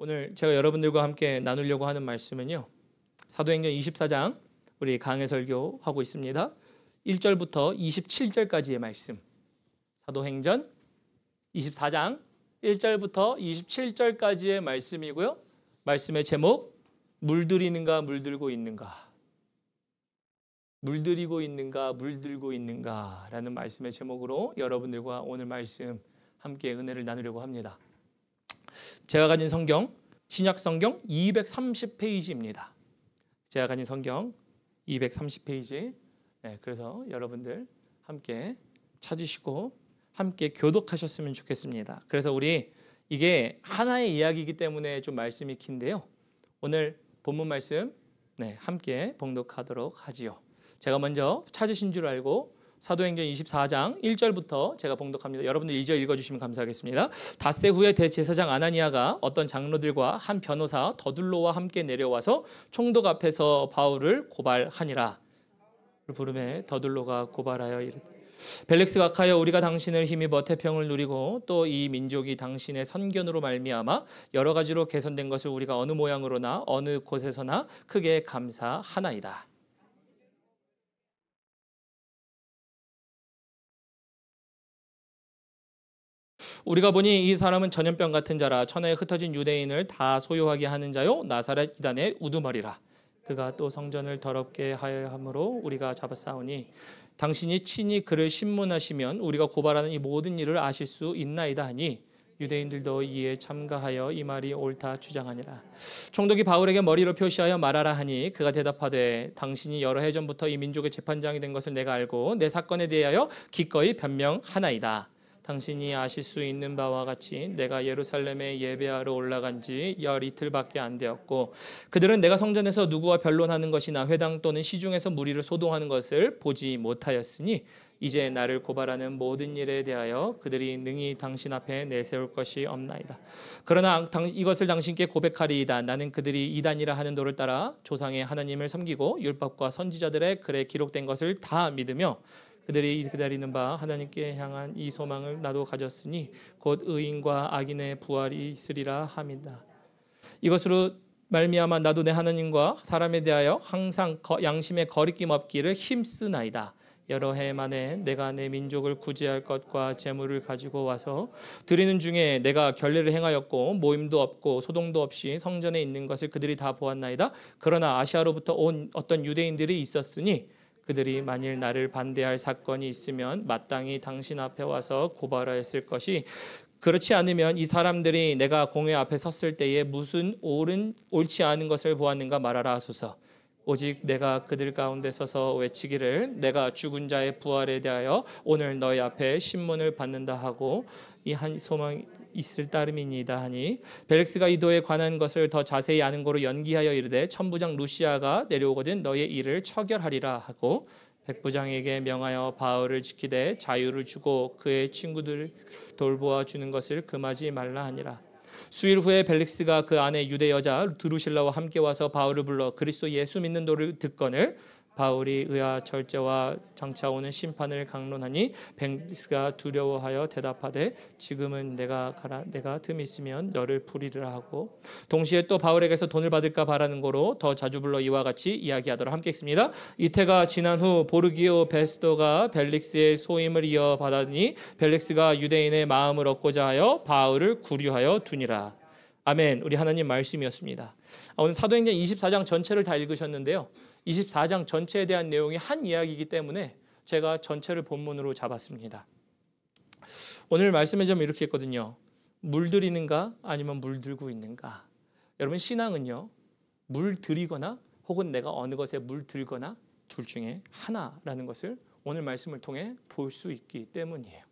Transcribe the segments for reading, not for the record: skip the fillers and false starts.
오늘 제가 여러분들과 함께 나누려고 하는 말씀은요, 사도행전 24장 우리 강해 설교하고 있습니다. 1절부터 27절까지의 말씀, 사도행전 24장 1절부터 27절까지의 말씀이고요. 말씀의 제목, 물들이는가 물들고 있는가, 물들이고 있는가 물들고 있는가 라는 말씀의 제목으로 여러분들과 오늘 말씀 함께 은혜를 나누려고 합니다. 제가 가진 성경, 신약 성경 230페이지입니다. 제가 가진 성경 230페이지. 그래서 여러분들 함께 찾으시고 함께 교독하셨으면 좋겠습니다. 그래서 우리 이게 하나의 이야기이기 때문에 좀 말씀이 긴데요. 오늘 본문 말씀 함께 봉독하도록 하지요. 제가 먼저 찾으신 줄 알고 사도행전 24장 1절부터 제가 봉독합니다. 여러분들 2절 읽어주시면 감사하겠습니다. 닷새 후에 대제사장 아나니아가 어떤 장로들과 한 변호사 더둘로와 함께 내려와서 총독 앞에서 바울을 고발하니라. 부름에 더둘로가 고발하여 이르되, 벨릭스가 가하여 우리가 당신을 힘입어 태평을 누리고 또 이 민족이 당신의 선견으로 말미암아 여러 가지로 개선된 것을 우리가 어느 모양으로나 어느 곳에서나 크게 감사하나이다. 우리가 보니 이 사람은 전염병 같은 자라 천하에 흩어진 유대인을 다 소요하게 하는 자요 나사렛 이단의 우두머리라. 그가 또 성전을 더럽게 하여 함으로 우리가 잡아싸우니 당신이 친히 그를 신문하시면 우리가 고발하는 이 모든 일을 아실 수 있나이다 하니 유대인들도 이에 참가하여 이 말이 옳다 주장하니라. 총독이 바울에게 머리로 표시하여 말하라 하니 그가 대답하되, 당신이 여러 해 전부터 이 민족의 재판장이 된 것을 내가 알고 내 사건에 대하여 기꺼이 변명하나이다. 당신이 아실 수 있는 바와 같이 내가 예루살렘에 예배하러 올라간 지 열 이틀밖에 안 되었고 그들은 내가 성전에서 누구와 변론하는 것이나 회당 또는 시중에서 무리를 소동하는 것을 보지 못하였으니 이제 나를 고발하는 모든 일에 대하여 그들이 능히 당신 앞에 내세울 것이 없나이다. 그러나 이것을 당신께 고백하리이다. 나는 그들이 이단이라 하는 도를 따라 조상의 하나님을 섬기고 율법과 선지자들의 글에 기록된 것을 다 믿으며 그들이 기다리는 바 하나님께 향한 이 소망을 나도 가졌으니 곧 의인과 악인의 부활이 있으리라 함이다. 이것으로 말미암아 나도 내 하나님과 사람에 대하여 항상 양심의 거리낌 없기를 힘쓰나이다. 여러 해 만에 내가 내 민족을 구제할 것과 재물을 가지고 와서 드리는 중에 내가 결례를 행하였고 모임도 없고 소동도 없이 성전에 있는 것을 그들이 다 보았나이다. 그러나 아시아로부터 온 어떤 유대인들이 있었으니 그들이 만일 나를 반대할 사건이 있으면 마땅히 당신 앞에 와서 고발하였을 것이, 그렇지 않으면 이 사람들이 내가 공회 앞에 섰을 때에 무슨 옳지 않은 것을 보았는가 말하라 하소서. 오직 내가 그들 가운데 서서 외치기를 내가 죽은 자의 부활에 대하여 오늘 너희 앞에 신문을 받는다 하고 이 한 소망이 있을 따름이니이다 하니, 벨릭스가 이 도에 관한 것을 더 자세히 아는 거로 연기하여 이르되 천부장 루시아가 내려오거든 너의 일을 처결하리라 하고 백부장에게 명하여 바울을 지키되 자유를 주고 그의 친구들을 돌보아 주는 것을 금하지 말라 하니라. 수일 후에 벨릭스가 그 아내 유대 여자 드루실라와 함께 와서 바울을 불러 그리스도 예수 믿는 도를 듣거늘 바울이 의와 절제와 장차 오는 심판을 강론하니 벨릭스가 두려워하여 대답하되 지금은 내가 가라, 내가 틈 있으면 너를 부리리라 하고 동시에 또 바울에게서 돈을 받을까 바라는 거로 더 자주 불러 이와 같이 이야기하도록 함께 읽습니다. 이태가 지난 후 보르기오 베스도가 벨릭스의 소임을 이어받았니 벨릭스가 유대인의 마음을 얻고자 하여 바울을 구류하여 두니라. 아멘. 우리 하나님 말씀이었습니다. 오늘 사도행전 24장 전체를 다 읽으셨는데요. 24장 전체에 대한 내용이 한 이야기이기 때문에 제가 전체를 본문으로 잡았습니다. 오늘 말씀의 점은 이렇게 했거든요. 물들이는가 아니면 물들고 있는가. 여러분, 신앙은요, 물들이거나 혹은 내가 어느 것에 물들거나 둘 중에 하나라는 것을 오늘 말씀을 통해 볼 수 있기 때문이에요.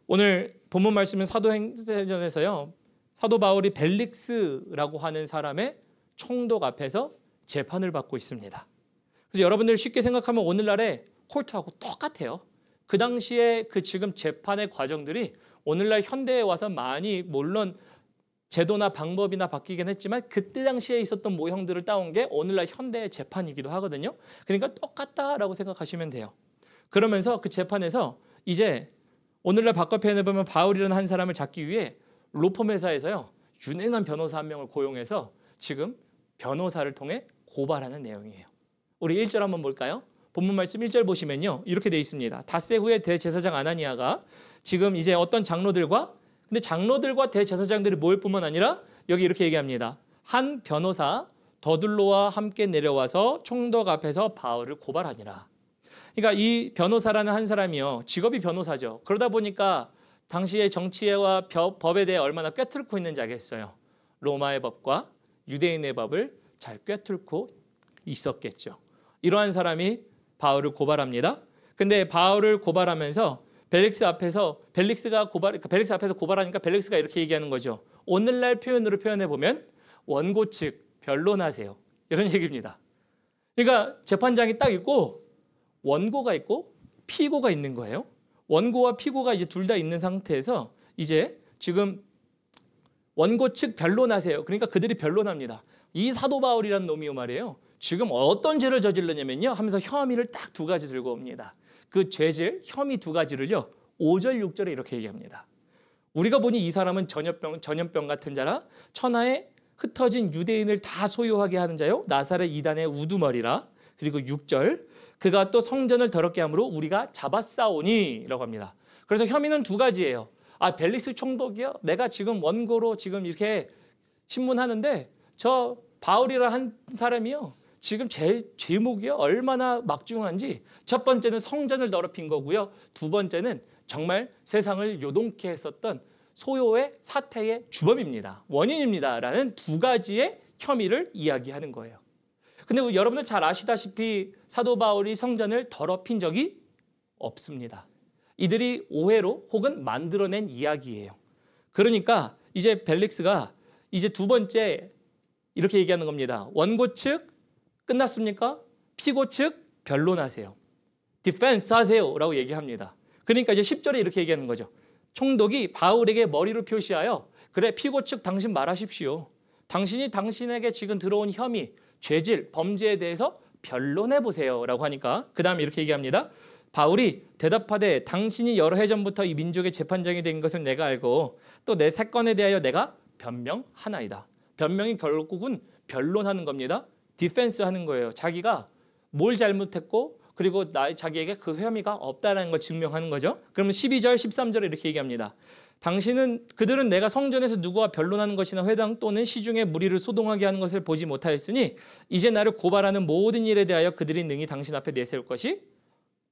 오늘 본문 말씀은 사도행전에서요, 사도 바울이 벨릭스라고 하는 사람의 총독 앞에서 재판을 받고 있습니다. 그래서 여러분들 쉽게 생각하면 오늘날의 콜트하고 똑같아요. 그 당시에 그 지금 재판의 과정들이 오늘날 현대에 와서 많이 물론 제도나 방법이나 바뀌긴 했지만 그때 당시에 있었던 모형들을 따온 게 오늘날 현대의 재판이기도 하거든요. 그러니까 똑같다라고 생각하시면 돼요. 그러면서 그 재판에서 이제 오늘날 바꿔 표현해 보면 바울이라는 한 사람을 잡기 위해 로펌 회사에서요 유능한 변호사 한 명을 고용해서 지금 변호사를 통해 고발하는 내용이에요. 우리 1절 한번 볼까요? 본문 말씀 1절 보시면요. 이렇게 돼 있습니다. 닷새 후에 대제사장 아나니아가 지금 이제 어떤 장로들과 근데 장로들과 대제사장들이 모일 뿐만 아니라 여기 이렇게 얘기합니다. 한 변호사 더둘로와 함께 내려와서 총독 앞에서 바울을 고발하니라. 그러니까 이 변호사라는 한 사람이요. 직업이 변호사죠. 그러다 보니까 당시의 정치와 법에 대해 얼마나 꿰뚫고 있는지 알겠어요. 로마의 법과 유대인의 법을 잘 꿰뚫고 있었겠죠. 이러한 사람이 바울을 고발합니다. 근데 바울을 고발하면서 벨릭스 앞에서 고발하니까 벨릭스가 이렇게 얘기하는 거죠. 오늘날 표현으로 표현해 보면 원고 측 변론하세요. 이런 얘기입니다. 그러니까 재판장이 딱 있고 원고가 있고 피고가 있는 거예요. 원고와 피고가 이제 둘 다 있는 상태에서 이제 지금 원고 측 변론하세요. 그러니까 그들이 변론합니다. 이 사도 바울이라는 놈이요 말이에요. 지금 어떤 죄를 저질렀냐면요 하면서 혐의를 딱 두 가지 들고 옵니다. 그 죄질, 혐의 두 가지를요 5절, 6절에 이렇게 얘기합니다. 우리가 보니 이 사람은 전염병 같은 자라 천하에 흩어진 유대인을 다 소유하게 하는 자요 나사렛 이단의 우두머리라. 그리고 6절 그가 또 성전을 더럽게 함으로 우리가 잡아싸우니 라고 합니다. 그래서 혐의는 두 가지예요. 벨릭스 총독이요 내가 지금 원고로 지금 이렇게 신문하는데 저 바울이라 한 사람이요 지금 제목이요 얼마나 막중한지 첫 번째는 성전을 더럽힌 거고요. 두 번째는 정말 세상을 요동케 했었던 소요의 사태의 주범입니다. 원인입니다. 라는 두 가지의 혐의를 이야기하는 거예요. 근데 여러분들 잘 아시다시피 사도 바울이 성전을 더럽힌 적이 없습니다. 이들이 오해로 혹은 만들어낸 이야기예요. 그러니까 이제 벨릭스가 이제 두 번째 이렇게 얘기하는 겁니다. 원고 측 끝났습니까? 피고 측 변론하세요. 디펜스 하세요 라고 얘기합니다. 그러니까 이제 10절에 이렇게 얘기하는 거죠. 총독이 바울에게 머리로 표시하여 그래 피고 측 당신 말하십시오. 당신이 당신에게 지금 들어온 혐의, 죄질, 범죄에 대해서 변론해 보세요 라고 하니까 그 다음에 이렇게 얘기합니다. 바울이 대답하되 당신이 여러 해 전부터 이 민족의 재판장이 된 것을 내가 알고 또 내 사건에 대하여 내가 변명하나이다. 변명이 결국은 변론하는 겁니다. 디펜스 하는 거예요. 자기가 뭘 잘못했고 그리고 자기에게 그 혐의가 없다는 걸 증명하는 거죠. 그러면 12절, 13절에 이렇게 얘기합니다. 그들은 내가 성전에서 누구와 변론하는 것이나 회당 또는 시중에 무리를 소동하게 하는 것을 보지 못하였으니 이제 나를 고발하는 모든 일에 대하여 그들이 능히 당신 앞에 내세울 것이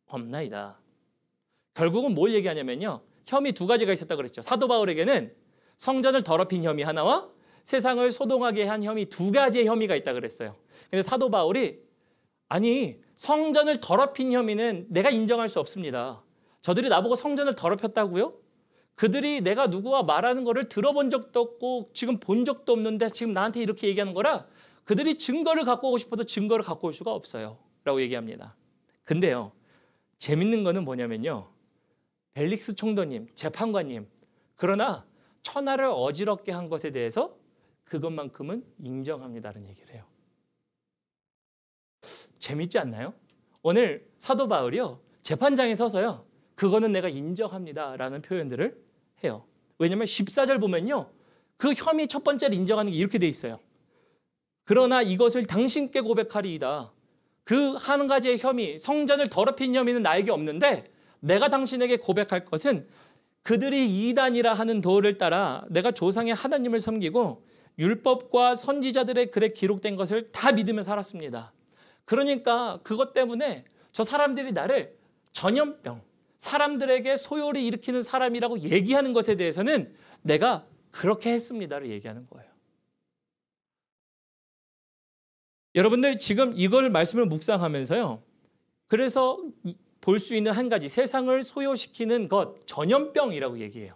없나이다. 결국은 뭘 얘기하냐면요. 혐의 두 가지가 있었다 그랬죠. 사도 바울에게는 성전을 더럽힌 혐의 하나와 세상을 소동하게 한 혐의 두 가지의 혐의가 있다 그랬어요. 근데 사도 바울이 성전을 더럽힌 혐의는 내가 인정할 수 없습니다. 저들이 나보고 성전을 더럽혔다고요? 그들이 내가 누구와 말하는 거를 들어본 적도 없고 지금 본 적도 없는데 지금 나한테 이렇게 얘기하는 거라 그들이 증거를 갖고 오고 싶어도 증거를 갖고 올 수가 없어요 라고 얘기합니다. 근데요 재밌는 거는 뭐냐면요 벨릭스 총독님, 재판관님 그러나 천하를 어지럽게 한 것에 대해서 그것만큼은 인정합니다라는 얘기를 해요. 재밌지 않나요? 오늘 사도 바울이요 재판장에 서서요 그거는 내가 인정합니다라는 표현들을 해요. 왜냐하면 14절 보면요 그 혐의 첫 번째를 인정하는 게 이렇게 돼 있어요. 그러나 이것을 당신께 고백하리이다. 그 한 가지의 혐의, 성전을 더럽힌 혐의는 나에게 없는데 내가 당신에게 고백할 것은 그들이 이단이라 하는 도를 따라 내가 조상의 하나님을 섬기고 율법과 선지자들의 글에 기록된 것을 다 믿으며 살았습니다. 그러니까 그것 때문에 저 사람들이 나를 전염병, 사람들에게 소요를 일으키는 사람이라고 얘기하는 것에 대해서는 내가 그렇게 했습니다를 얘기하는 거예요. 여러분들 지금 이걸 말씀을 묵상하면서요. 그래서 볼 수 있는 한 가지 세상을 소요시키는 것 전염병이라고 얘기해요.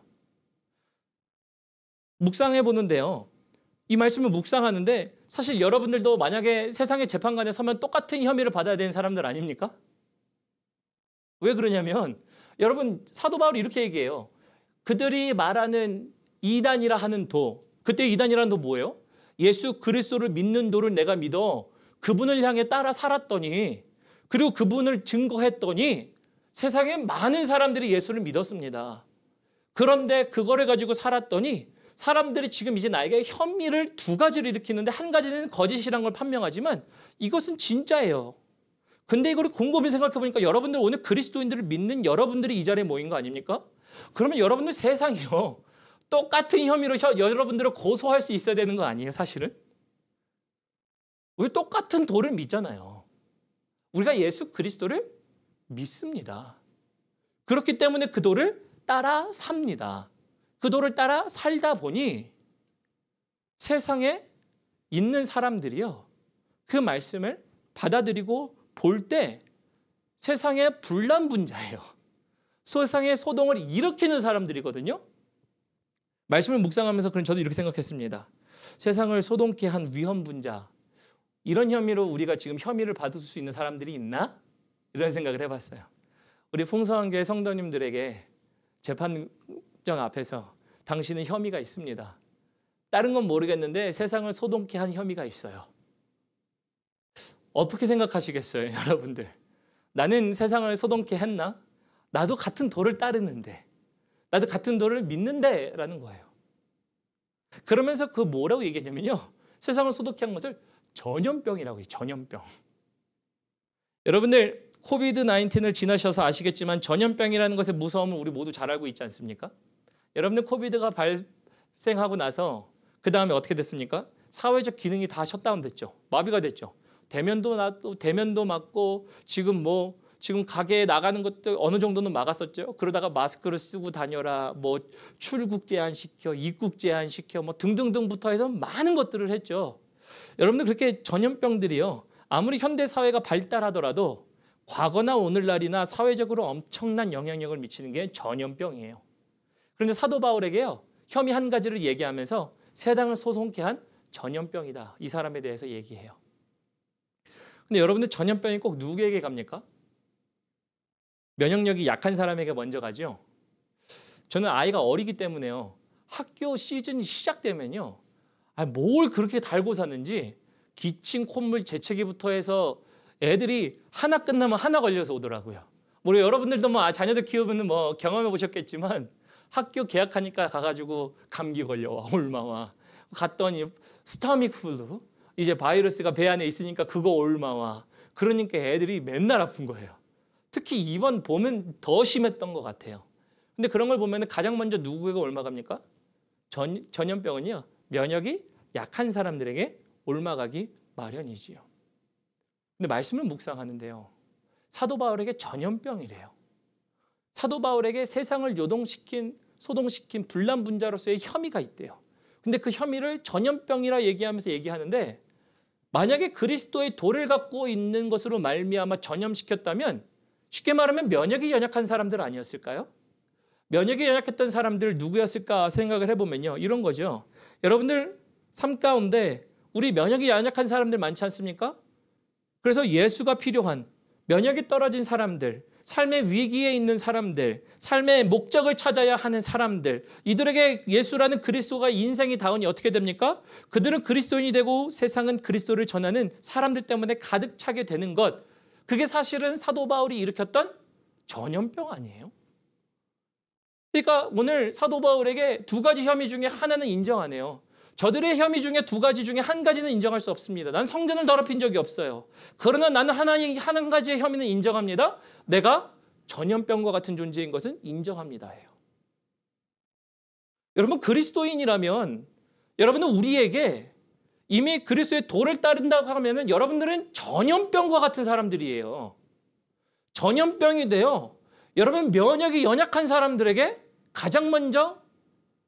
묵상해 보는데요. 이 말씀을 묵상하는데 사실 여러분들도 만약에 세상의 재판관에 서면 똑같은 혐의를 받아야 되는 사람들 아닙니까? 왜 그러냐면 여러분 사도 바울이 이렇게 얘기해요. 그들이 말하는 이단이라 하는 도 그때 이단이라는 도 뭐예요? 예수 그리스도를 믿는 도를 내가 믿어 그분을 향해 따라 살았더니 그리고 그분을 증거했더니 세상에 많은 사람들이 예수를 믿었습니다. 그런데 그거를 가지고 살았더니 사람들이 지금 이제 나에게 혐의를 두 가지를 일으키는데 한 가지는 거짓이란 걸 판명하지만 이것은 진짜예요. 근데 이걸 곰곰이 생각해 보니까 여러분들 오늘 그리스도인들을 믿는 여러분들이 이 자리에 모인 거 아닙니까? 그러면 여러분들 세상이요. 똑같은 혐의로 여러분들을 고소할 수 있어야 되는 거 아니에요, 사실은? 우리 똑같은 도를 믿잖아요. 우리가 예수 그리스도를 믿습니다. 그렇기 때문에 그 도를 따라 삽니다. 그 도를 따라 살다 보니 세상에 있는 사람들이요. 그 말씀을 받아들이고 볼 때 세상의 분란분자예요. 세상의 소동을 일으키는 사람들이거든요. 말씀을 묵상하면서 그런 저도 이렇게 생각했습니다. 세상을 소동케 한 위험분자, 이런 혐의로 우리가 지금 혐의를 받을 수 있는 사람들이 있나? 이런 생각을 해봤어요. 우리 풍성한교회 성도님들에게 재판정 앞에서 당신은 혐의가 있습니다. 다른 건 모르겠는데 세상을 소동케 한 혐의가 있어요. 어떻게 생각하시겠어요, 여러분들? 나는 세상을 소동케 했나? 나도 같은 도를 따르는데, 나도 같은 도를 믿는데 라는 거예요. 그러면서 그 뭐라고 얘기했냐면요. 세상을 소동케 한 것을 전염병이라고 해요. 전염병. 여러분들 코비드-19을 지나셔서 아시겠지만 전염병이라는 것의 무서움을 우리 모두 잘 알고 있지 않습니까? 여러분들 코비드가 발생하고 나서 그 다음에 어떻게 됐습니까? 사회적 기능이 다 셧다운 됐죠. 마비가 됐죠. 대면도 막고 지금 가게에 나가는 것도 어느 정도는 막았었죠. 그러다가 마스크를 쓰고 다녀라, 출국 제한시켜, 입국 제한시켜, 등등등부터 해서 많은 것들을 했죠. 여러분들 그렇게 전염병들이요. 아무리 현대 사회가 발달하더라도 과거나 오늘날이나 사회적으로 엄청난 영향력을 미치는 게 전염병이에요. 그런데 사도 바울에게요. 혐의 한 가지를 얘기하면서 세상을 소송케 한 전염병이다. 이 사람에 대해서 얘기해요. 근데 여러분들 전염병이 꼭 누구에게 갑니까? 면역력이 약한 사람에게 먼저 가죠. 저는 아이가 어리기 때문에요. 학교 시즌이 시작되면요. 뭘 그렇게 달고 사는지 기침, 콧물, 재채기부터 해서 애들이 하나 끝나면 하나 걸려서 오더라고요. 우리 여러분들도 자녀들 키우면 경험해 보셨겠지만 학교 개학하니까 가가지고 감기 걸려와, 올마와. 갔더니 스토믹 플루, 이제 바이러스가 배 안에 있으니까 그거 올마와. 그러니까 애들이 맨날 아픈 거예요. 특히 이번 봄은 더 심했던 것 같아요. 근데 그런 걸 보면 가장 먼저 누구에게 올마갑니까? 전염병은요. 면역이 약한 사람들에게 올마가기 마련이지요. 근데 말씀을 묵상하는데요. 사도 바울에게 전염병이래요. 사도 바울에게 세상을 소동시킨 분란분자로서의 혐의가 있대요. 근데 그 혐의를 전염병이라 얘기하면서 얘기하는데 만약에 그리스도의 도를 갖고 있는 것으로 말미암아 전염시켰다면 쉽게 말하면 면역이 연약한 사람들 아니었을까요? 면역이 연약했던 사람들 누구였을까 생각을 해보면요. 이런 거죠. 여러분들 삶 가운데 우리 면역이 연약한 사람들 많지 않습니까? 그래서 예수가 필요한 면역이 떨어진 사람들, 삶의 위기에 있는 사람들, 삶의 목적을 찾아야 하는 사람들, 이들에게 예수라는 그리스도가 인생이 닿으니 어떻게 됩니까? 그들은 그리스도인이 되고 세상은 그리스도를 전하는 사람들 때문에 가득 차게 되는 것, 그게 사실은 사도 바울이 일으켰던 전염병 아니에요? 그러니까 오늘 사도 바울에게 두 가지 혐의 중에 하나는 인정 안 해요. 저들의 혐의 중에 두 가지 중에 한 가지는 인정할 수 없습니다. 난 성전을 더럽힌 적이 없어요. 그러나 나는 한 가지의 혐의는 인정합니다. 내가 전염병과 같은 존재인 것은 인정합니다. 해요. 여러분 그리스도인이라면 여러분은 우리에게 이미 그리스도의 도를 따른다고 하면 여러분들은 전염병과 같은 사람들이에요. 전염병이 돼요. 여러분 면역이 연약한 사람들에게 가장 먼저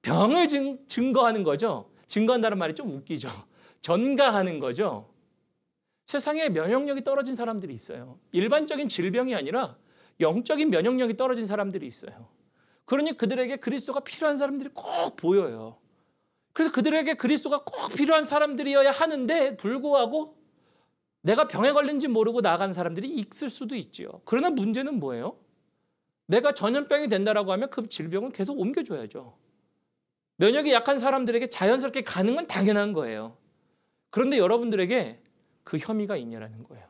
병을 증거하는 거죠. 증거한다는 말이 좀 웃기죠. 전가하는 거죠. 세상에 면역력이 떨어진 사람들이 있어요. 일반적인 질병이 아니라 영적인 면역력이 떨어진 사람들이 있어요. 그러니 그들에게 그리스도가 필요한 사람들이 꼭 보여요. 그래서 그들에게 그리스도가 꼭 필요한 사람들이어야 하는데 불구하고 내가 병에 걸린지 모르고 나가는 사람들이 있을 수도 있죠. 그러나 문제는 뭐예요? 내가 전염병이 된다라고 하면 그 질병을 계속 옮겨줘야죠. 면역이 약한 사람들에게 자연스럽게 가는 건 당연한 거예요. 그런데 여러분들에게 그 혐의가 있냐라는 거예요.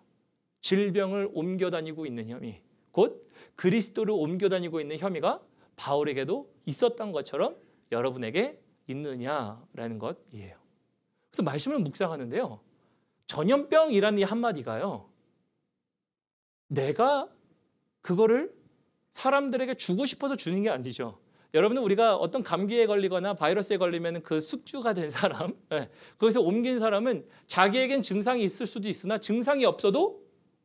질병을 옮겨다니고 있는 혐의, 곧 그리스도를 옮겨다니고 있는 혐의가 바울에게도 있었던 것처럼 여러분에게 있느냐라는 것이에요. 그래서 말씀을 묵상하는데요. 전염병이라는 이 한마디가요. 내가 그거를 사람들에게 주고 싶어서 주는 게 아니죠. 여러분은 우리가 어떤 감기에 걸리거나 바이러스에 걸리면 그 숙주가 된 사람, 거기서 옮긴 사람은 자기에겐 증상이 있을 수도 있으나 증상이 없어도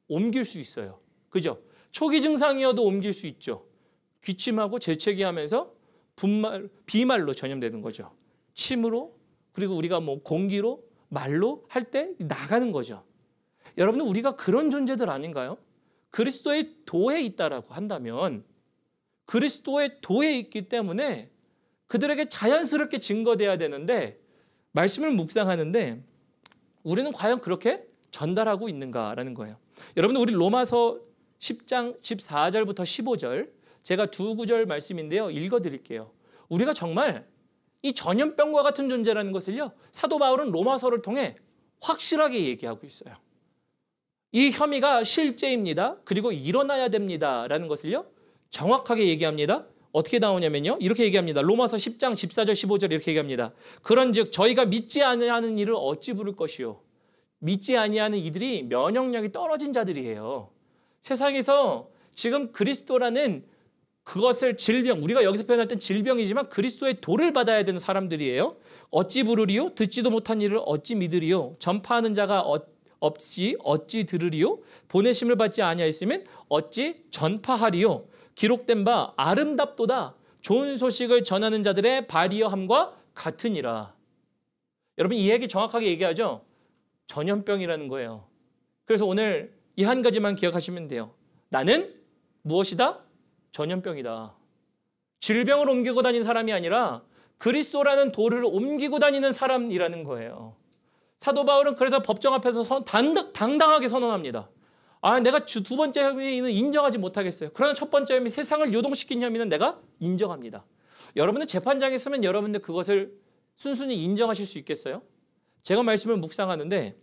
옮길 수 있어요. 그죠? 초기 증상이어도 옮길 수 있죠. 기침하고 재채기하면서 비말로 전염되는 거죠. 침으로, 그리고 우리가 뭐 공기로, 말로 할 때 나가는 거죠. 여러분은 우리가 그런 존재들 아닌가요? 그리스도의 도에 있다라고 한다면 그리스도의 도에 있기 때문에 그들에게 자연스럽게 증거돼야 되는데 말씀을 묵상하는데 우리는 과연 그렇게 전달하고 있는가라는 거예요. 여러분 우리 로마서 10장 14절부터 15절 제가 두 구절 말씀인데요. 읽어드릴게요. 우리가 정말 이 전염병과 같은 존재라는 것을요. 사도 바울은 로마서를 통해 확실하게 얘기하고 있어요. 이 혐의가 실제입니다. 그리고 일어나야 됩니다라는 것을요. 정확하게 얘기합니다. 어떻게 나오냐면요. 이렇게 얘기합니다. 로마서 10장 14절 15절 이렇게 얘기합니다. 그런즉 저희가 믿지 아니하는 이를 어찌 부를 것이요. 믿지 아니하는 이들이 면역력이 떨어진 자들이에요. 세상에서 지금 그리스도라는 그것을 질병, 우리가 여기서 표현할 땐 질병이지만 그리스도의 도를 받아야 되는 사람들이에요. 어찌 부르리요? 듣지도 못한 일을 어찌 믿으리요? 전파하는 자가 없이 어찌 들으리요? 보내심을 받지 아니하였으면 어찌 전파하리요? 기록된 바 아름답도다 좋은 소식을 전하는 자들의 발이여함과 같으니라. 여러분 이 얘기 정확하게 얘기하죠? 전염병이라는 거예요. 그래서 오늘 이 한 가지만 기억하시면 돼요. 나는 무엇이다? 전염병이다. 질병을 옮기고 다니는 사람이 아니라 그리스도라는 도를 옮기고 다니는 사람이라는 거예요. 사도 바울은 그래서 법정 앞에서 당당하게 선언합니다. 내가 두 번째 혐의는 인정하지 못하겠어요. 그러나 첫 번째 혐의, 세상을 요동시킨 혐의는 내가 인정합니다. 여러분은 재판장에 있으면 여러분들 그것을 순순히 인정하실 수 있겠어요? 제가 말씀을 묵상하는데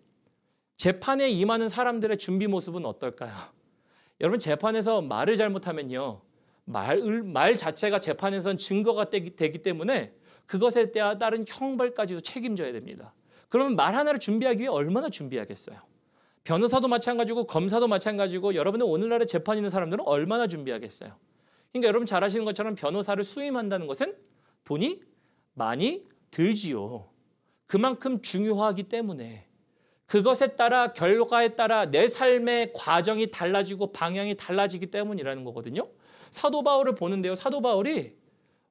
재판에 임하는 사람들의 준비 모습은 어떨까요? 여러분 재판에서 말을 잘못하면요. 말 자체가 재판에선 증거가 되기 때문에 그것에 따른 형벌까지도 책임져야 됩니다. 그러면 말 하나를 준비하기 위해 얼마나 준비하겠어요? 변호사도 마찬가지고 검사도 마찬가지고 여러분들 오늘날에 재판 있는 사람들은 얼마나 준비하겠어요? 그러니까 여러분 잘 아시는 것처럼 변호사를 수임한다는 것은 돈이 많이 들지요. 그만큼 중요하기 때문에 그것에 따라 결과에 따라 내 삶의 과정이 달라지고 방향이 달라지기 때문이라는 거거든요. 사도 바울을 보는데요. 사도 바울이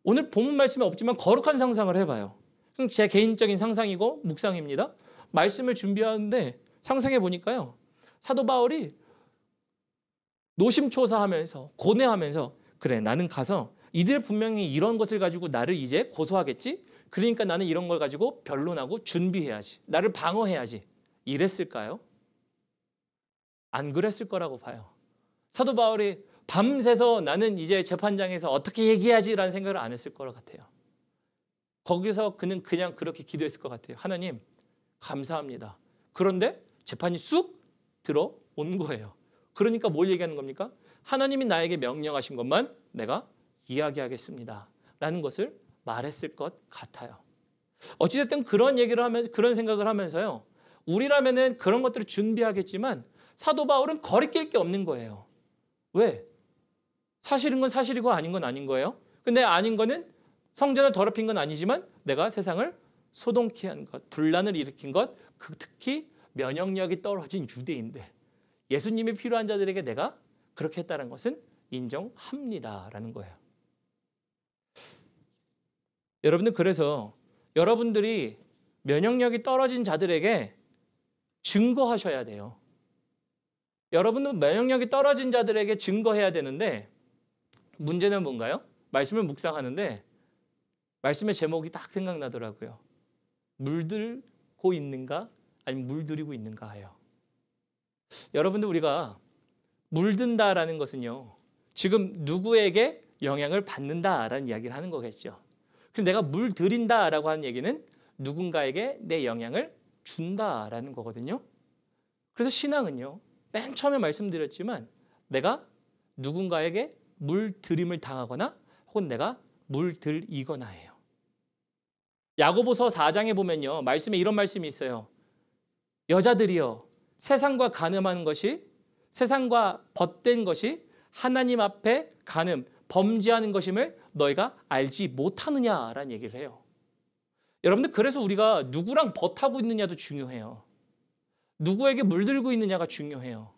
오늘 본문 말씀에 없지만 거룩한 상상을 해봐요. 제 개인적인 상상이고 묵상입니다. 말씀을 준비하는데 상상해 보니까요. 사도 바울이 노심초사하면서 고뇌하면서 그래 나는 가서 이들 분명히 이런 것을 가지고 나를 이제 고소하겠지. 그러니까 나는 이런 걸 가지고 변론하고 준비해야지. 나를 방어해야지. 이랬을까요? 안 그랬을 거라고 봐요. 사도 바울이 밤새서 나는 이제 재판장에서 어떻게 얘기해야지라는 생각을 안 했을 것 같아요. 거기서 그는 그냥 그렇게 기도했을 것 같아요. 하나님 감사합니다. 그런데 재판이 쑥 들어온 거예요. 그러니까 뭘 얘기하는 겁니까? 하나님이 나에게 명령하신 것만 내가 이야기하겠습니다. 라는 것을 말했을 것 같아요. 어찌됐든 그런 얘기를 하면서 그런 생각을 하면서요. 우리라면은 그런 것들을 준비하겠지만 사도 바울은 거리낄 게 없는 거예요. 왜? 사실인 건 사실이고 아닌 건 아닌 거예요. 근데 아닌 거는 성전을 더럽힌 건 아니지만 내가 세상을 소동케 한 것, 분란을 일으킨 것, 특히 면역력이 떨어진 유대인들, 예수님이 필요한 자들에게 내가 그렇게 했다는 것은 인정합니다라는 거예요. 여러분들 그래서 여러분들이 면역력이 떨어진 자들에게 증거하셔야 돼요. 여러분은 면역력이 떨어진 자들에게 증거해야 되는데 문제는 뭔가요? 말씀을 묵상하는데 말씀의 제목이 딱 생각나더라고요. 물들고 있는가? 아니면 물들이고 있는가 해요. 여러분들 우리가 물든다라는 것은요. 지금 누구에게 영향을 받는다라는 이야기를 하는 거겠죠. 그럼 내가 물들인다라고 하는 얘기는 누군가에게 내 영향을 준다라는 거거든요. 그래서 신앙은요. 맨 처음에 말씀드렸지만 내가 누군가에게 물들임을 당하거나 혹은 내가 물들이거나 해요. 야고보서 4장에 보면요. 말씀에 이런 말씀이 있어요. 여자들이여 세상과 간음하는 것이 세상과 벗된 것이 하나님 앞에 간음, 범죄하는 것임을 너희가 알지 못하느냐라는 얘기를 해요. 여러분들 그래서 우리가 누구랑 벗하고 있느냐도 중요해요. 누구에게 물들고 있느냐가 중요해요.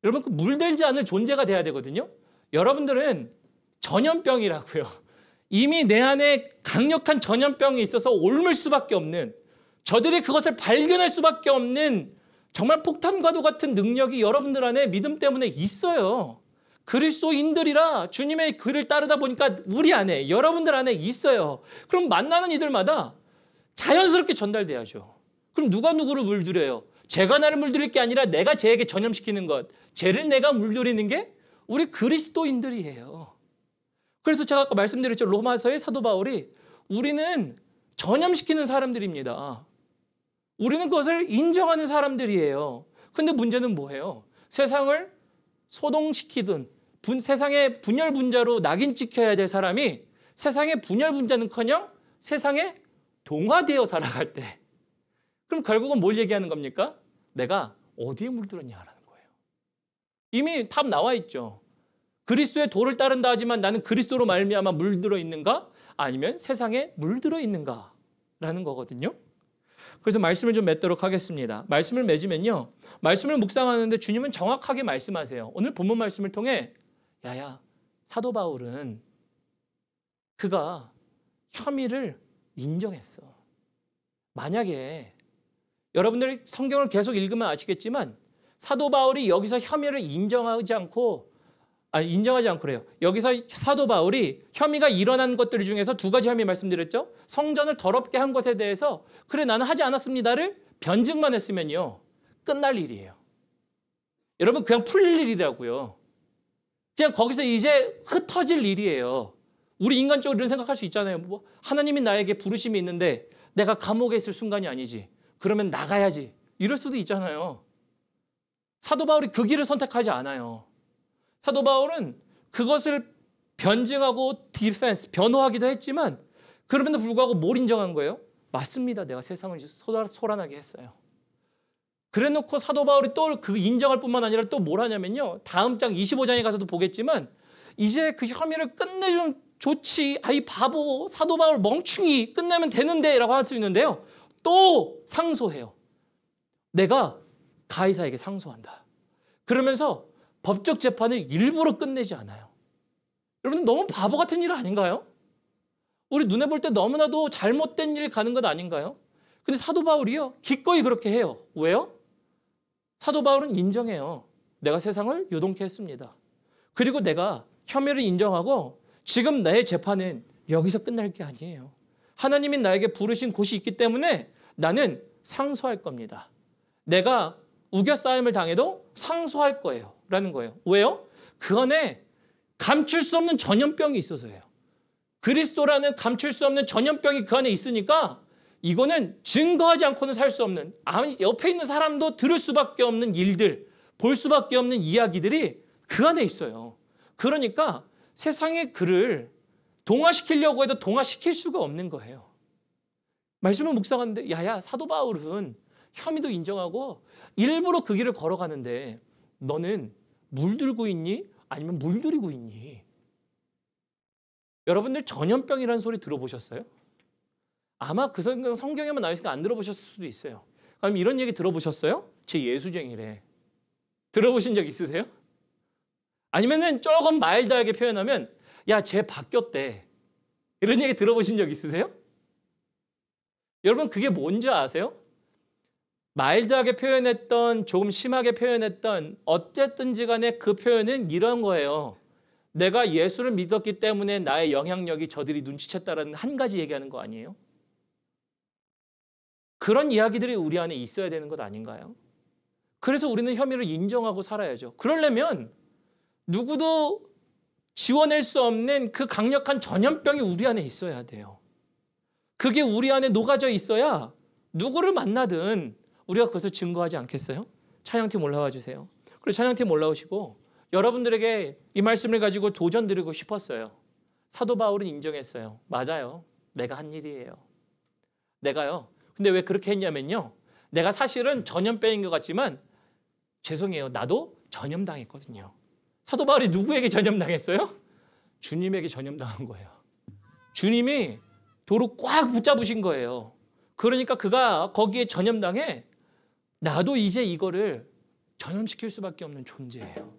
여러분 그 물들지 않을 존재가 돼야 되거든요. 여러분들은 전염병이라고요. 이미 내 안에 강력한 전염병이 있어서 옮을 수밖에 없는, 저들이 그것을 발견할 수밖에 없는 정말 폭탄과도 같은 능력이 여러분들 안에 믿음 때문에 있어요. 그리스도인들이라 주님의 글을 따르다 보니까 우리 안에, 여러분들 안에 있어요. 그럼 만나는 이들마다 자연스럽게 전달돼야죠. 그럼 누가 누구를 물들여요? 제가 나를 물들일 게 아니라 내가 쟤에게 전염시키는 것, 쟤를 내가 물들이는 게 우리 그리스도인들이에요. 그래서 제가 아까 말씀드렸죠. 로마서의 사도 바울이 우리는 전염시키는 사람들입니다. 우리는 그것을 인정하는 사람들이에요. 근데 문제는 뭐예요? 세상을 소동시키든 세상의 분열분자로 낙인 찍혀야 될 사람이 세상의 분열분자는커녕 세상에 동화되어 살아갈 때, 그럼 결국은 뭘 얘기하는 겁니까? 내가 어디에 물들었냐라는 거예요. 이미 답 나와 있죠. 그리스도의 도를 따른다 하지만 나는 그리스도로 말미암아 물들어 있는가? 아니면 세상에 물들어 있는가라는 거거든요. 그래서 말씀을 좀 맺도록 하겠습니다. 말씀을 맺으면요, 말씀을 묵상하는데 주님은 정확하게 말씀하세요. 오늘 본문 말씀을 통해 야야, 사도 바울은 그가 혐의를 인정했어. 만약에 여러분들이 성경을 계속 읽으면 아시겠지만 사도 바울이 여기서 혐의를 인정하지 않고래요. 여기서 사도 바울이 혐의가 일어난 것들 중에서 두 가지 혐의 말씀드렸죠. 성전을 더럽게 한 것에 대해서 그래 나는 하지 않았습니다를 변증만 했으면요 끝날 일이에요. 여러분 그냥 풀릴 일이라고요. 그냥 거기서 이제 흩어질 일이에요. 우리 인간적으로 이런 생각할 수 있잖아요. 뭐 하나님이 나에게 부르심이 있는데 내가 감옥에 있을 순간이 아니지. 그러면 나가야지. 이럴 수도 있잖아요. 사도 바울이 그 길을 선택하지 않아요. 사도 바울은 그것을 변증하고 디펜스, 변호하기도 했지만 그럼에도 불구하고 뭘 인정한 거예요? 맞습니다. 내가 세상을 소란하게 했어요. 그래놓고 사도 바울이 또 그 인정할 뿐만 아니라 또 뭘 하냐면요. 다음 장 25장에 가서도 보겠지만 이제 그 혐의를 끝내주면 좋지. 아이 바보 사도 바울 멍충이 끝내면 되는데 라고 할 수 있는데요. 또 상소해요. 내가 가이사에게 상소한다. 그러면서 법적 재판을 일부러 끝내지 않아요. 여러분 너무 바보 같은 일 아닌가요? 우리 눈에 볼 때 너무나도 잘못된 일 가는 것 아닌가요? 근데 사도 바울이요 기꺼이 그렇게 해요. 왜요? 사도 바울은 인정해요. 내가 세상을 요동케 했습니다. 그리고 내가 혐의를 인정하고 지금 나의 재판은 여기서 끝날 게 아니에요. 하나님이 나에게 부르신 곳이 있기 때문에 나는 상소할 겁니다. 내가 우겨싸임을 당해도 상소할 거예요. 라는 거예요. 왜요? 그 안에 감출 수 없는 전염병이 있어서예요. 그리스도라는 감출 수 없는 전염병이 그 안에 있으니까 이거는 증거하지 않고는 살 수 없는, 옆에 있는 사람도 들을 수밖에 없는 일들, 볼 수밖에 없는 이야기들이 그 안에 있어요. 그러니까 세상의 그를 동화시키려고 해도 동화시킬 수가 없는 거예요. 말씀을 묵상하는데 야야 사도 바울은 혐의도 인정하고 일부러 그 길을 걸어가는데 너는 물들고 있니? 아니면 물들이고 있니? 여러분들 전염병이라는 소리 들어보셨어요? 아마 그 성경에만 나와 있으니까 안 들어보셨을 수도 있어요. 그럼 이런 얘기 들어보셨어요? 제 예수쟁이래. 들어보신 적 있으세요? 아니면은 조금 마일드하게 표현하면 야, 쟤 바뀌었대. 이런 얘기 들어보신 적 있으세요? 여러분 그게 뭔지 아세요? 마일드하게 표현했던 조금 심하게 표현했던 어쨌든지 간에 그 표현은 이런 거예요. 내가 예수를 믿었기 때문에 나의 영향력이 저들이 눈치챘다라는 한 가지 얘기하는 거 아니에요? 그런 이야기들이 우리 안에 있어야 되는 것 아닌가요? 그래서 우리는 혐의를 인정하고 살아야죠. 그러려면 누구도 지워낼 수 없는 그 강력한 전염병이 우리 안에 있어야 돼요. 그게 우리 안에 녹아져 있어야 누구를 만나든 우리가 그것을 증거하지 않겠어요? 찬양팀 올라와 주세요. 그리고 찬양팀 올라오시고 여러분들에게 이 말씀을 가지고 도전 드리고 싶었어요. 사도 바울은 인정했어요. 맞아요. 내가 한 일이에요. 내가요. 근데 왜 그렇게 했냐면요. 내가 사실은 전염병인 것 같지만 죄송해요. 나도 전염당했거든요. 사도 바울이 누구에게 전염당했어요? 주님에게 전염당한 거예요. 주님이 도로 꽉 붙잡으신 거예요. 그러니까 그가 거기에 전염당해 나도 이제 이거를 전염시킬 수밖에 없는 존재예요.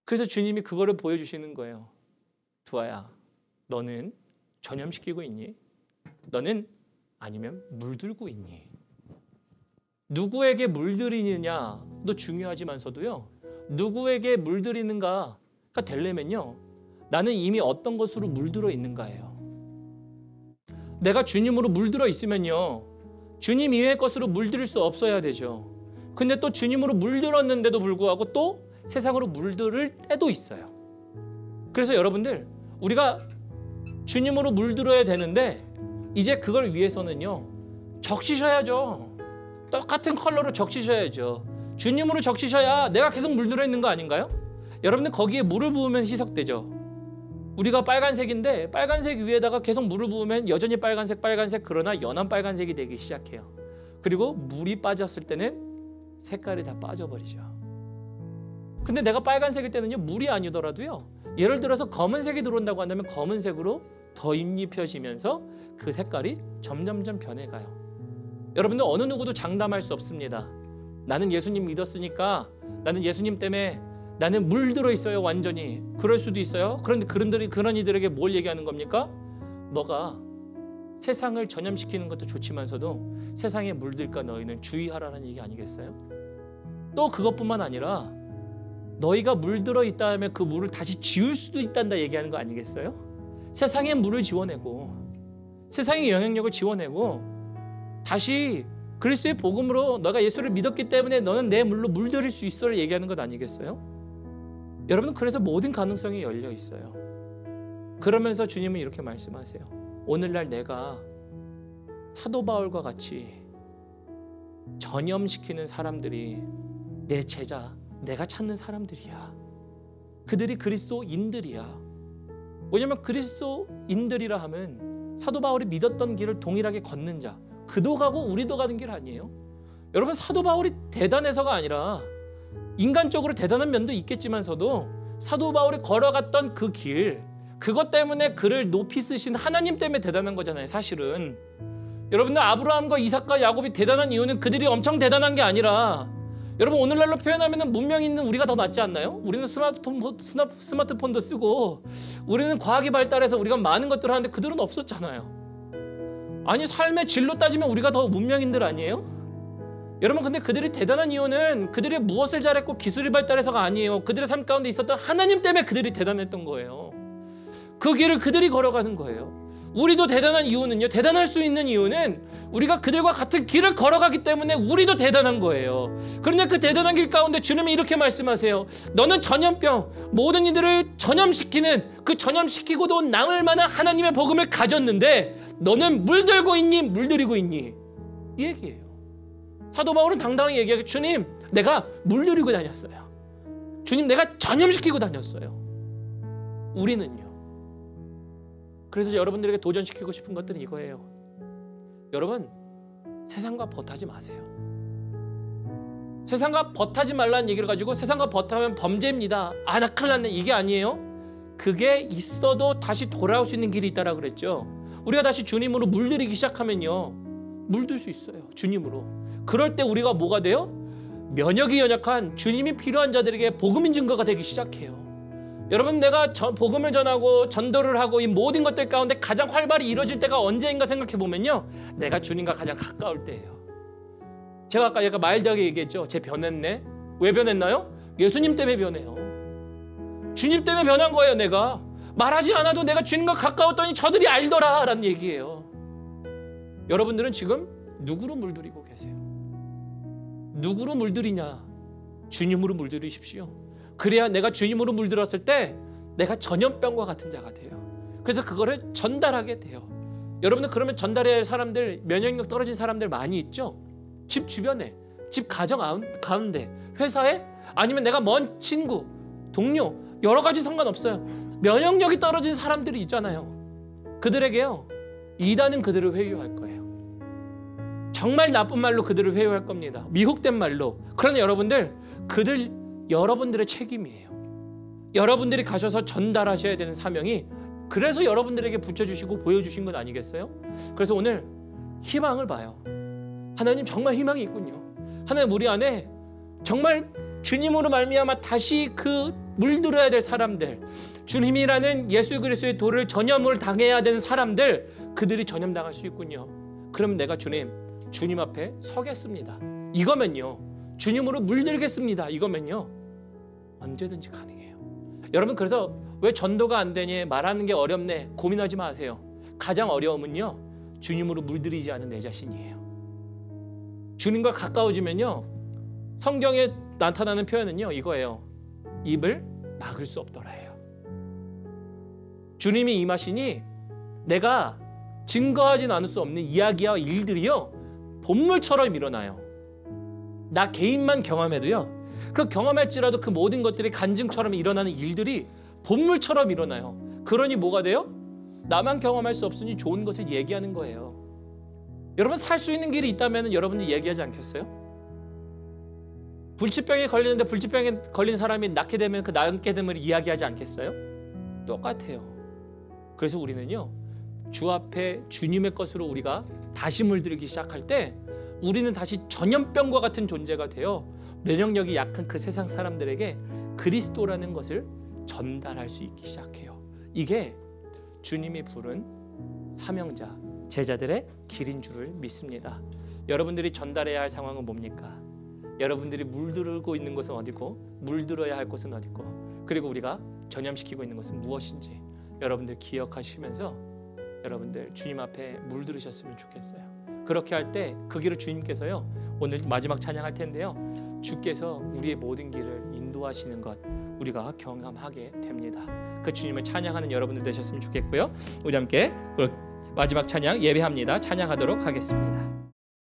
그래서 주님이 그거를 보여주시는 거예요. 두아야, 너는 전염시키고 있니? 너는 아니면 물들고 있니? 누구에게 물들이느냐도 중요하지만서도요. 누구에게 물들이는가가 되려면요. 나는 이미 어떤 것으로 물들어 있는가예요. 내가 주님으로 물들어 있으면요. 주님 이외의 것으로 물들일 수 없어야 되죠. 근데 또 주님으로 물들었는데도 불구하고 또 세상으로 물들을 때도 있어요. 그래서 여러분들 우리가 주님으로 물들어야 되는데 이제 그걸 위해서는요. 적시셔야죠. 똑같은 컬러로 적시셔야죠. 주님으로 적시셔야 내가 계속 물들어 있는 거 아닌가요? 여러분들 거기에 물을 부으면 희석되죠. 우리가 빨간색인데 빨간색 위에다가 계속 물을 부으면 여전히 빨간색 그러나 연한 빨간색이 되기 시작해요. 그리고 물이 빠졌을 때는 색깔이 다 빠져버리죠. 근데 내가 빨간색일 때는요. 물이 아니더라도요. 예를 들어서 검은색이 들어온다고 한다면 검은색으로 더 잎입혀지면서 그 색깔이 점점점 변해가요. 여러분들 어느 누구도 장담할 수 없습니다. 나는 예수님 믿었으니까 나는 예수님 때문에 나는 물들어 있어요. 완전히. 그럴 수도 있어요. 그런데 그런 이들에게 뭘 얘기하는 겁니까? 너가 세상을 전염시키는 것도 좋지만서도 세상에 물들까 너희는 주의하라는 얘기 아니겠어요? 또 그것뿐만 아니라 너희가 물들어 있다 하면 그 물을 다시 지울 수도 있단다 얘기하는 거 아니겠어요? 세상에 물을 지워내고 세상의 영향력을 지워내고 다시 그리스도의 복음으로 너가 예수를 믿었기 때문에 너는 내 물로 물들일 수 있어를 얘기하는 것 아니겠어요? 여러분은 그래서 모든 가능성이 열려 있어요. 그러면서 주님은 이렇게 말씀하세요. 오늘날 내가 사도 바울과 같이 전염시키는 사람들이 내 제자, 내가 찾는 사람들이야. 그들이 그리스도인들이야. 왜냐하면 그리스도인들이라 하면 사도 바울이 믿었던 길을 동일하게 걷는 자, 그도 가고 우리도 가는 길 아니에요? 여러분 사도 바울이 대단해서가 아니라 인간적으로 대단한 면도 있겠지만서도 사도 바울이 걸어갔던 그 길, 그것 때문에 그를 높이 쓰신 하나님 때문에 대단한 거잖아요. 사실은 여러분들 아브라함과 이삭과 야곱이 대단한 이유는 그들이 엄청 대단한 게 아니라 여러분 오늘날로 표현하면 문명 있는 우리가 더 낫지 않나요? 우리는 스마트폰도 쓰고 우리는 과학이 발달해서 우리가 많은 것들을 하는데 그들은 없었잖아요. 아니 삶의 질로 따지면 우리가 더 문명인들 아니에요? 여러분 근데 그들이 대단한 이유는 그들이 무엇을 잘했고 기술이 발달해서가 아니에요. 그들의 삶 가운데 있었던 하나님 때문에 그들이 대단했던 거예요. 그 길을 그들이 걸어가는 거예요. 우리도 대단한 이유는요. 대단할 수 있는 이유는 우리가 그들과 같은 길을 걸어가기 때문에 우리도 대단한 거예요. 그런데 그 대단한 길 가운데 주님이 이렇게 말씀하세요. 너는 전염병, 모든 이들을 전염시키는 그 전염시키고도 나을 만한 하나님의 복음을 가졌는데 너는 물들고 있니? 물들이고 있니? 이 얘기예요. 사도 바울은 당당히 얘기하고 주님 내가 물들이고 다녔어요. 주님 내가 전염시키고 다녔어요. 우리는요. 그래서 여러분들에게 도전시키고 싶은 것들은 이거예요. 여러분 세상과 벗하지 마세요. 세상과 벗하지 말라는 얘기를 가지고 세상과 벗하면 범죄입니다. 아, 나 큰일 났네. 이게 아니에요. 그게 있어도 다시 돌아올 수 있는 길이 있다라 그랬죠. 우리가 다시 주님으로 물들이기 시작하면요. 물들 수 있어요. 주님으로. 그럴 때 우리가 뭐가 돼요? 면역이 연약한 주님이 필요한 자들에게 복음인 증거가 되기 시작해요. 여러분 내가 복음을 전하고 전도를 하고 이 모든 것들 가운데 가장 활발히 이루어질 때가 언제인가 생각해 보면요. 내가 주님과 가장 가까울 때예요. 제가 아까 약간 마일드하게 얘기했죠. 쟤 변했네. 왜 변했나요? 예수님 때문에 변해요. 주님 때문에 변한 거예요. 내가 말하지 않아도 내가 주님과 가까웠더니 저들이 알더라 라는 얘기예요. 여러분들은 지금 누구로 물들이고 계세요? 누구로 물들이냐? 주님으로 물들이십시오. 그래야 내가 주님으로 물들었을 때 내가 전염병과 같은 자가 돼요. 그래서 그거를 전달하게 돼요. 여러분들 그러면 전달해야 할 사람들, 면역력 떨어진 사람들 많이 있죠? 집 주변에, 집 가정 가운데, 회사에, 아니면 내가 먼 친구, 동료, 여러 가지 상관없어요. 면역력이 떨어진 사람들이 있잖아요. 그들에게요. 이단은 그들을 회유할 거예요. 정말 나쁜 말로 그들을 회유할 겁니다. 미혹된 말로. 그러나 여러분들, 그들 여러분들의 책임이에요. 여러분들이 가셔서 전달하셔야 되는 사명이, 그래서 여러분들에게 붙여주시고 보여주신 것 아니겠어요? 그래서 오늘 희망을 봐요. 하나님 정말 희망이 있군요. 하나님 우리 안에 정말 주님으로 말미암아 다시 그 물들어야 될 사람들, 주님이라는 예수 그리스도의 도를 전염을 당해야 되는 사람들, 그들이 전염당할 수 있군요. 그럼 내가 주님 앞에 서겠습니다. 이거면요, 주님으로 물들겠습니다. 이거면요, 언제든지 가능해요. 여러분, 그래서 왜 전도가 안 되니, 말하는 게 어렵네, 고민하지 마세요. 가장 어려움은요, 주님으로 물들이지 않은 내 자신이에요. 주님과 가까워지면요, 성경에 나타나는 표현은요, 이거예요. 입을 막을 수 없더라예요. 주님이 임하시니 내가 증거하진 않을 수 없는 이야기와 일들이요, 본물처럼 일어나요. 나 개인만 경험해도요, 그 경험할지라도 그 모든 것들이 간증처럼 일어나는 일들이 본물처럼 일어나요. 그러니 뭐가 돼요? 나만 경험할 수 없으니 좋은 것을 얘기하는 거예요. 여러분, 살 수 있는 길이 있다면 여러분들이 얘기하지 않겠어요? 불치병에 걸리는데 불치병에 걸린 사람이 낫게 되면 그 낫게 됨을 이야기하지 않겠어요? 똑같아요. 그래서 우리는요, 주 앞에 주님의 것으로 우리가 다시 물들이기 시작할 때 우리는 다시 전염병과 같은 존재가 되어 면역력이 약한 그 세상 사람들에게 그리스도라는 것을 전달할 수 있기 시작해요. 이게 주님이 부른 사명자, 제자들의 길인 줄을 믿습니다. 여러분들이 전달해야 할 상황은 뭡니까? 여러분들이 물들고 있는 것은 어디고, 물들어야 할 곳은 어디고, 그리고 우리가 전염시키고 있는 것은 무엇인지 여러분들 기억하시면서 여러분들 주님 앞에 물들으셨으면 좋겠어요. 그렇게 할 때 그 길을 주님께서요, 오늘 마지막 찬양할 텐데요, 주께서 우리의 모든 길을 인도하시는 것 우리가 경험하게 됩니다. 그 주님을 찬양하는 여러분들 되셨으면 좋겠고요. 우리 함께 마지막 찬양 예배합니다. 찬양하도록 하겠습니다.